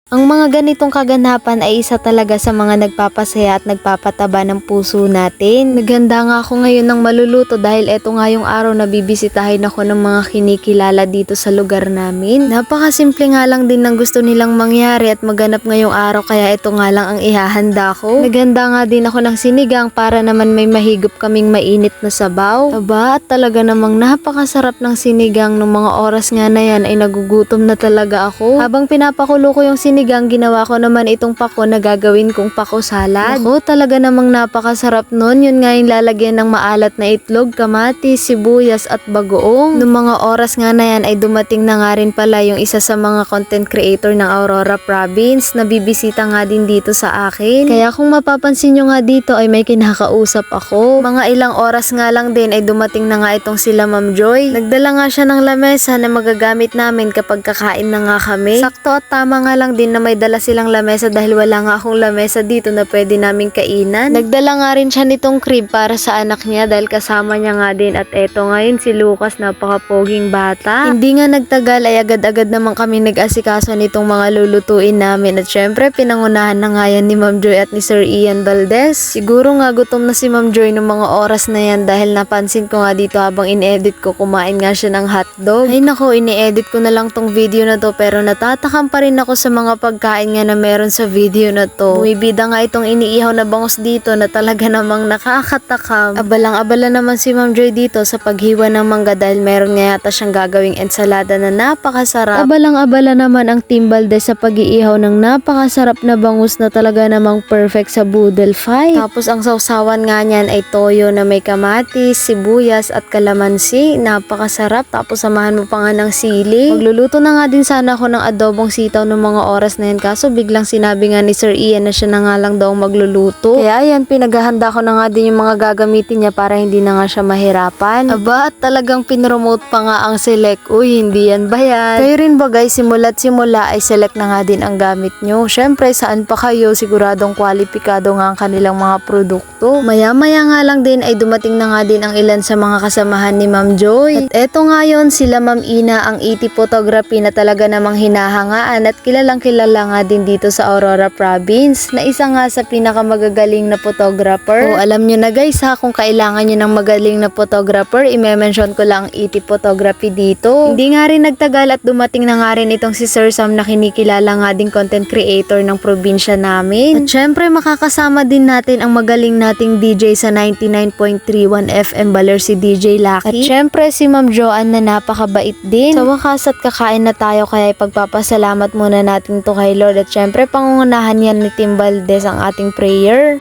Ang mga ganitong kaganapan ay isa talaga sa mga nagpapasaya at nagpapataba ng puso natin. Naghanda nga ako ngayon ng maluluto dahil eto nga yung araw na bibisitahin ako ng mga kinikilala dito sa lugar namin. Napakasimple nga lang din ng gusto nilang mangyari at maganap ngayong araw kaya eto nga lang ang ihahanda ko. Naghanda nga din ako ng sinigang para naman may mahigop kaming mainit na sabaw. Aba at talaga namang napakasarap ng sinigang ng mga oras nga na yan ay nagugutom na talaga ako. Habang pinapakulo ko yung sinigang, ginawa ko naman itong pako na gagawin kong pako salad. Ako talaga namang napakasarap nun. Yun nga yung lalagyan ng maalat na itlog, kamatis, sibuyas at bagoong. Noong mga oras nga na yan ay dumating na nga rin pala yung isa sa mga content creator ng Aurora Province na bibisita nga din dito sa akin. Kaya kung mapapansin nyo nga dito ay may kinakausap ako. Mga ilang oras nga lang din ay dumating na nga itong sila Ma'am Joy. Nagdala nga siya ng lamesa na magagamit namin kapag kakain na nga kami. Sakto at tama nga lang din na may dala silang lamesa dahil wala nga akong lamesa dito na pwede naming kainan. Nagdala nga rin siya nitong crib para sa anak niya dahil kasama niya nga din at eto ngayon si Lucas, napakapoging bata. Hindi nga nagtagal ay agad-agad naman kami nag-asikaso nitong mga lulutuin namin at syempre pinangunahan na nga yan ni Ma'am Joy at ni Sir Ian Valdez. Siguro nga gutom na si Ma'am Joy ng mga oras na yan dahil napansin ko nga dito habang in-edit ko kumain nga siya ng hotdog. Ay nako, ini-edit ko na lang tong video na to pero natatakam pa rin ako sa mga pagkain nga na meron sa video na to. Bumibida nga itong iniihaw na bangus dito na talaga namang nakakatakam. Abalang-abala naman si Ma'am Joy dito sa paghiwa ng mangga dahil meron nga yata siyang gagawing ensalada na napakasarap. Abalang-abala naman ang Team Valdez sa pag-iihaw ng napakasarap na bangus na talaga namang perfect sa boodle fight. Tapos ang sausawan nga niyan ay toyo na may kamatis, sibuyas at kalamansi. Napakasarap. Tapos samahan mo pa nga ng sili. Magluluto na nga din sana ako ng adobong sitaw ng mga oras na yan kaso biglang sinabi nga ni Sir Ian na siya na nga lang daw magluluto. Kaya yan, pinaghahanda ko na nga din yung mga gagamitin niya para hindi na nga siya mahirapan. Aba, at talagang pinromote pa nga ang select. Uy, hindi yan ba yan? Kayo rin ba guys, simula't simula ay select na nga din ang gamit nyo. Syempre, saan pa kayo? Siguradong kwalipikado nga ang kanilang mga produkto. Maya-maya nga lang din ay dumating na nga din ang ilan sa mga kasamahan ni Ma'am Joy. At eto nga yun, sila Ma'am Ina, ang ET photography na talaga namang hinahangaan at kilalang kilala nga din dito sa Aurora Province na isa nga sa pinakamagagaling na photographer. O alam nyo na guys ha, kung kailangan nyo ng magaling na photographer, i-mention ko lang ET photography dito. Hindi nga rin nagtagal at dumating na nga rin itong si Sir Sam na kinikilala nga din content creator ng probinsya namin. At syempre makakasama din natin ang magaling nating DJ sa 99.31 FM Baler, si DJ Lucky. At syempre si Ma'am Joanne na napakabait din. Sa wakas at kakain na tayo kaya ipagpapasalamat muna natin to kay Lord at syempre pangungunahan yan ni Team Valdez ang ating prayer.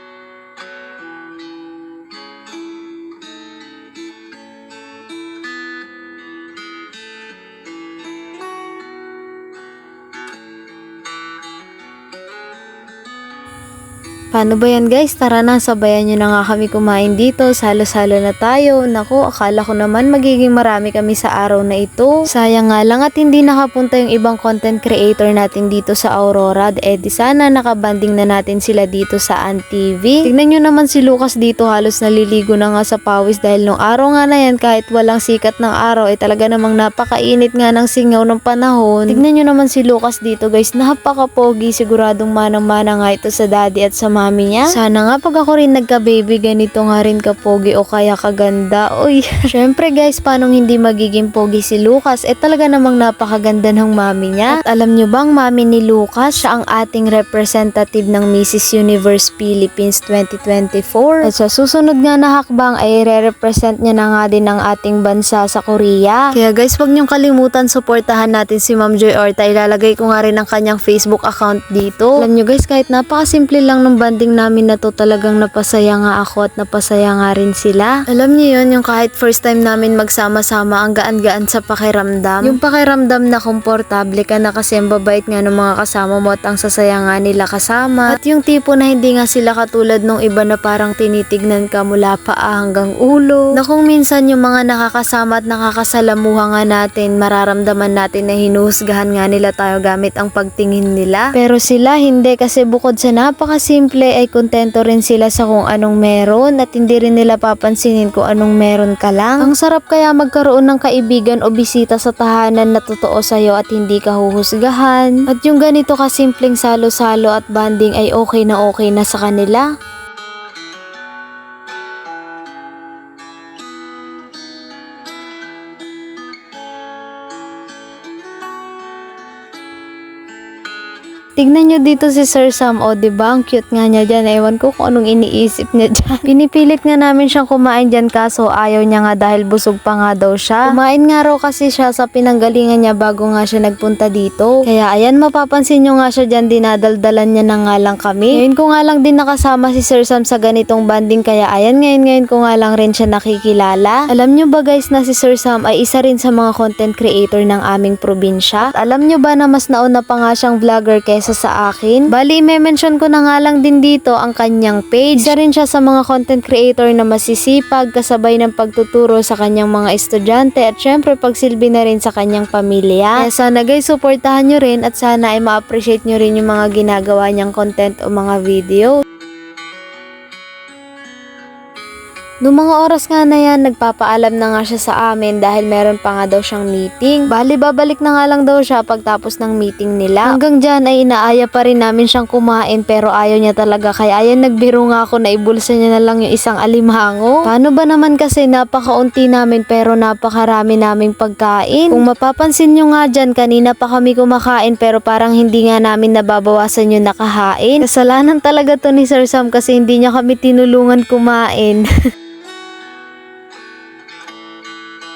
Paano ba yan guys? Tara na, sabayan nyo na nga kami kumain dito. Salo-salo na tayo. Naku, akala ko naman magiging marami kami sa araw na ito. Sayang nga lang at hindi nakapunta yung ibang content creator natin dito sa Aurora. Di sana nakabanding na natin sila dito sa ANTV. Tignan nyo naman si Lucas dito, halos naliligo na nga sa pawis dahil nung araw nga na yan kahit walang sikat ng araw ay talaga namang napakainit nga ng singaw ng panahon. Tignan nyo naman si Lucas dito guys, napaka-pogi. Siguradong manang-mana nga ito sa daddy at sa mami niya. Sana nga pag ako rin nagka-baby ganito nga rin kapogi o kaya kaganda. Uy, syempre guys, paano hindi magiging pogi si Lucas? Talaga namang napakaganda ng mami niya. At alam nyo bang mami ni Lucas, siya ang ating representative ng Mrs. Universe Philippines 2024. At sa susunod nga na hakbang ay re-represent niya na nga din ang ating bansa sa Korea. Kaya guys, wag niyong kalimutan suportahan natin si Ma'am Joy Orta. Ilalagay ko nga rin ang kanyang Facebook account dito. Alam nyo guys, kahit napakasimple lang ng banding namin na to, talagang napasaya nga ako at napasaya nga rin sila. Alam niyo yun, yung kahit first time namin magsama-sama, ang gaan-gaan sa pakiramdam. Yung pakiramdam na komportable ka na kasi ang babait nga ng mga kasama mo at ang sasaya nga nila kasama. At yung tipo na hindi nga sila katulad nung iba na parang tinitignan ka mula paa hanggang ulo. Na kung minsan yung mga nakakasama at nakakasalamuha nga natin, mararamdaman natin na hinuhusgahan nga nila tayo gamit ang pagtingin nila. Pero sila hindi, kasi bukod sa napakasimple simple ay kontento rin sila sa kung anong meron at hindi rin nila papansinin kung anong meron ka lang. Ang sarap kaya magkaroon ng kaibigan o bisita sa tahanan na totoo sa'yo at hindi ka huhusgahan. At yung ganito kasimpleng salo-salo at banding ay okay na sa kanila. Tignan nyo dito si Sir Sam, o diba? Ang cute nga niya dyan. Ewan ko kung anong iniisip niya dyan. Pinipilit nga namin siyang kumain dyan kaso ayaw niya nga dahil busog pa nga daw siya. Kumain nga raw kasi siya sa pinanggalingan niya bago nga siya nagpunta dito. Kaya ayan, mapapansin nyo nga siya dyan, dinadaldalan niya na nga lang kami. Ngayon ko nga lang din nakasama si Sir Sam sa ganitong banding kaya ayan, ngayon ko nga lang rin siya nakikilala. Alam nyo ba guys na si Sir Sam ay isa rin sa mga content creator ng aming probinsya? At alam nyo ba na mas nauna pa nga siyang vlogger kaysa sa akin? Bali, i-mention ko na nga lang din dito ang kanyang page. Isa rin siya sa mga content creator na masisipag kasabay ng pagtuturo sa kanyang mga estudyante at syempre pagsilbi na rin sa kanyang pamilya. Kaya sana guys, supportahan nyo rin at sana ay ma-appreciate nyo rin yung mga ginagawa niyang content o mga video. Noong mga oras nga na yan, nagpapaalam na nga siya sa amin dahil meron pa nga daw siyang meeting. Bali, babalik na nga lang daw siya pagtapos ng meeting nila. Hanggang dyan ay inaaya pa rin namin siyang kumain pero ayaw niya talaga. Kaya ayan, nagbiro nga ako na ibulsa niya na lang yung isang alimango. Paano ba naman kasi napakaunti namin pero napakarami naming pagkain. Kung mapapansin nyo nga dyan, kanina pa kami kumakain pero parang hindi nga namin nababawasan yung nakahain. Kasalanan talaga to ni Sir Sam kasi hindi niya kami tinulungan kumain.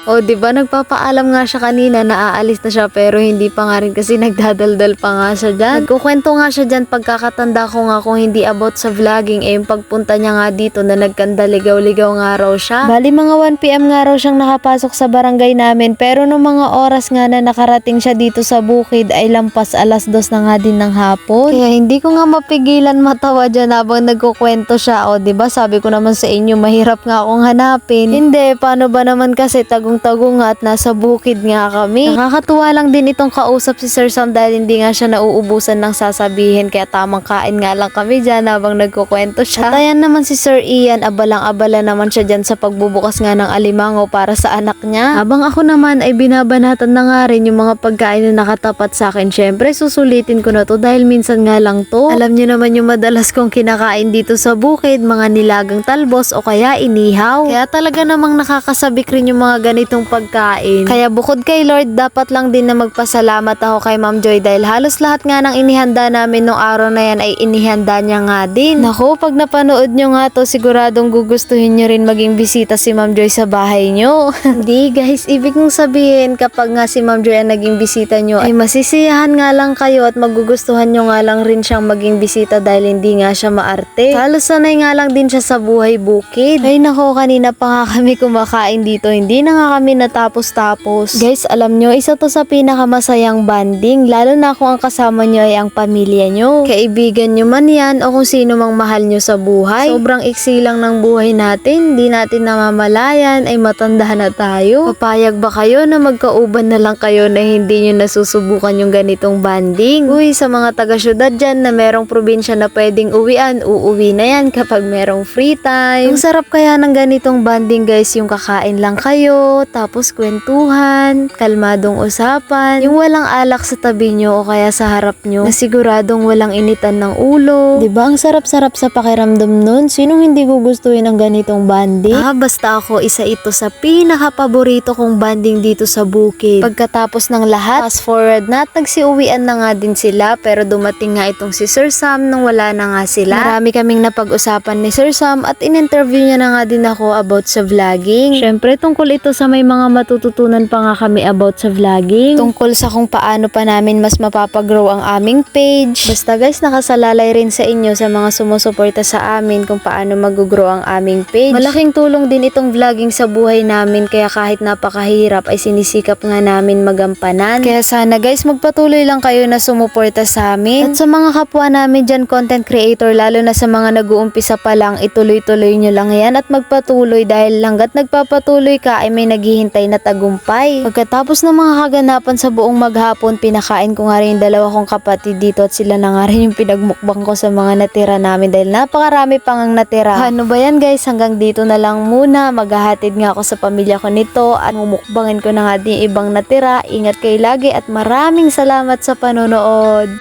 O diba, nagpapaalam nga siya kanina na aalis na siya pero hindi pa nga rin kasi nagdadaldal pa nga siya dyan. Nagkukwento nga siya dyan pagkakatanda ko nga kung hindi about sa vlogging yung pagpunta niya nga dito na nagkandaligaw-ligaw nga raw siya. Bali mga 1 PM nga raw siyang nakapasok sa barangay namin pero nung mga oras nga na nakarating siya dito sa bukid ay lampas 2:00 na nga din ng hapon. Kaya hindi ko nga mapigilan matawa dyan habang nagkukwento siya. O diba, sabi ko naman sa inyo mahirap nga akong hanapin. Hindi, paano ba naman kasi tagong-tago nga at nasa bukid nga kami. Nakakatuwa lang din itong kausap si Sir Sam dahil hindi nga siya nauubusan ng sasabihin kaya tamang kain nga lang kami dyan habang nagkukwento siya. At ayan naman si Sir Ian, abalang-abala naman siya dyan sa pagbubukas nga ng alimango para sa anak niya. Habang ako naman ay binabanatan na nga rin yung mga pagkain na nakatapat sa akin. Syempre susulitin ko na to dahil minsan nga lang to. Alam niyo naman yung madalas kong kinakain dito sa bukid, mga nilagang talbos o kaya inihaw. Kaya talaga namang nakakasabik rin yung mga ganitong pagkain. Kaya bukod kay Lord, dapat lang din na magpasalamat ako kay Ma'am Joy dahil halos lahat nga ng inihanda namin nung araw na yan ay inihanda niya nga din. Naku, pag napanood nyo nga to, siguradong gugustuhin nyo rin maging bisita si Ma'am Joy sa bahay nyo. Hindi guys, ibig kong sabihin kapag nga si Ma'am Joy ang naging bisita nyo ay masisiyahan nga lang kayo at magugustuhan nyo nga lang rin siyang maging bisita dahil hindi nga siya maarte. Halos sanay nga lang din siya sa buhay bukid. Ay nako, kanina pa nga kami kumakain dito, hindi na nga kami natapos-tapos. Guys, alam nyo, isa to sa pinakamasayang banding, lalo na kung ang kasama nyo ay ang pamilya nyo. Kaibigan nyo man yan o kung sino mang mahal nyo sa buhay. Sobrang iksi lang ng buhay natin, di natin namamalayan ay matanda na tayo. Papayag ba kayo na magkauban na lang kayo na hindi nyo nasusubukan yung ganitong banding? Uy, sa mga taga-syudad dyan na merong probinsya na pwedeng uwian, uuwi na yan kapag merong free time. Ang sarap kaya ng ganitong banding guys, yung kakain lang kayo, tapos kwentuhan, kalmadong usapan, yung walang alak sa tabi nyo o kaya sa harap nyo, na siguradong walang initan ng ulo. Diba ang sarap-sarap sa pakiramdam nun? Sinong hindi gugustuhin ang ganitong banding? Basta ako, isa ito sa pinaka-paborito kong banding dito sa bukid. Pagkatapos ng lahat, fast forward na at nagsiuwian na nga din sila pero dumating nga itong si Sir Sam nung wala na nga sila. Marami kaming napag-usapan ni Sir Sam at in-interview niya na nga din ako about sa vlogging. Syempre, tungkol ito sa may mga matututunan pa nga kami about sa vlogging. Tungkol sa kung paano pa namin mas mapapagrow ang aming page. Basta guys, nakasalalay rin sa inyo sa mga sumusuporta sa amin kung paano mag-grow ang aming page. Malaking tulong din itong vlogging sa buhay namin kaya kahit napakahirap ay sinisikap nga namin magampanan. Kaya sana guys, magpatuloy lang kayo na sumuporta sa amin. At sa mga kapwa namin dyan content creator, lalo na sa mga nag-uumpisa pa lang, ituloy-tuloy nyo lang yan at magpatuloy dahil hanggat nagpapatuloy ka ay may naghihintay na tagumpay. Pagkatapos ng mga kaganapan sa buong maghapon, pinakain ko nga rin yung dalawa kong kapatid dito at sila na nga rin yung pinagmukbang ko sa mga natira namin dahil napakarami pang ang natira. Ano ba yan guys, hanggang dito na lang muna. Maghahatid nga ako sa pamilya ko nito at mumukbangin ko na nga din yung ibang natira. Ingat kayo lagi at maraming salamat sa panonood.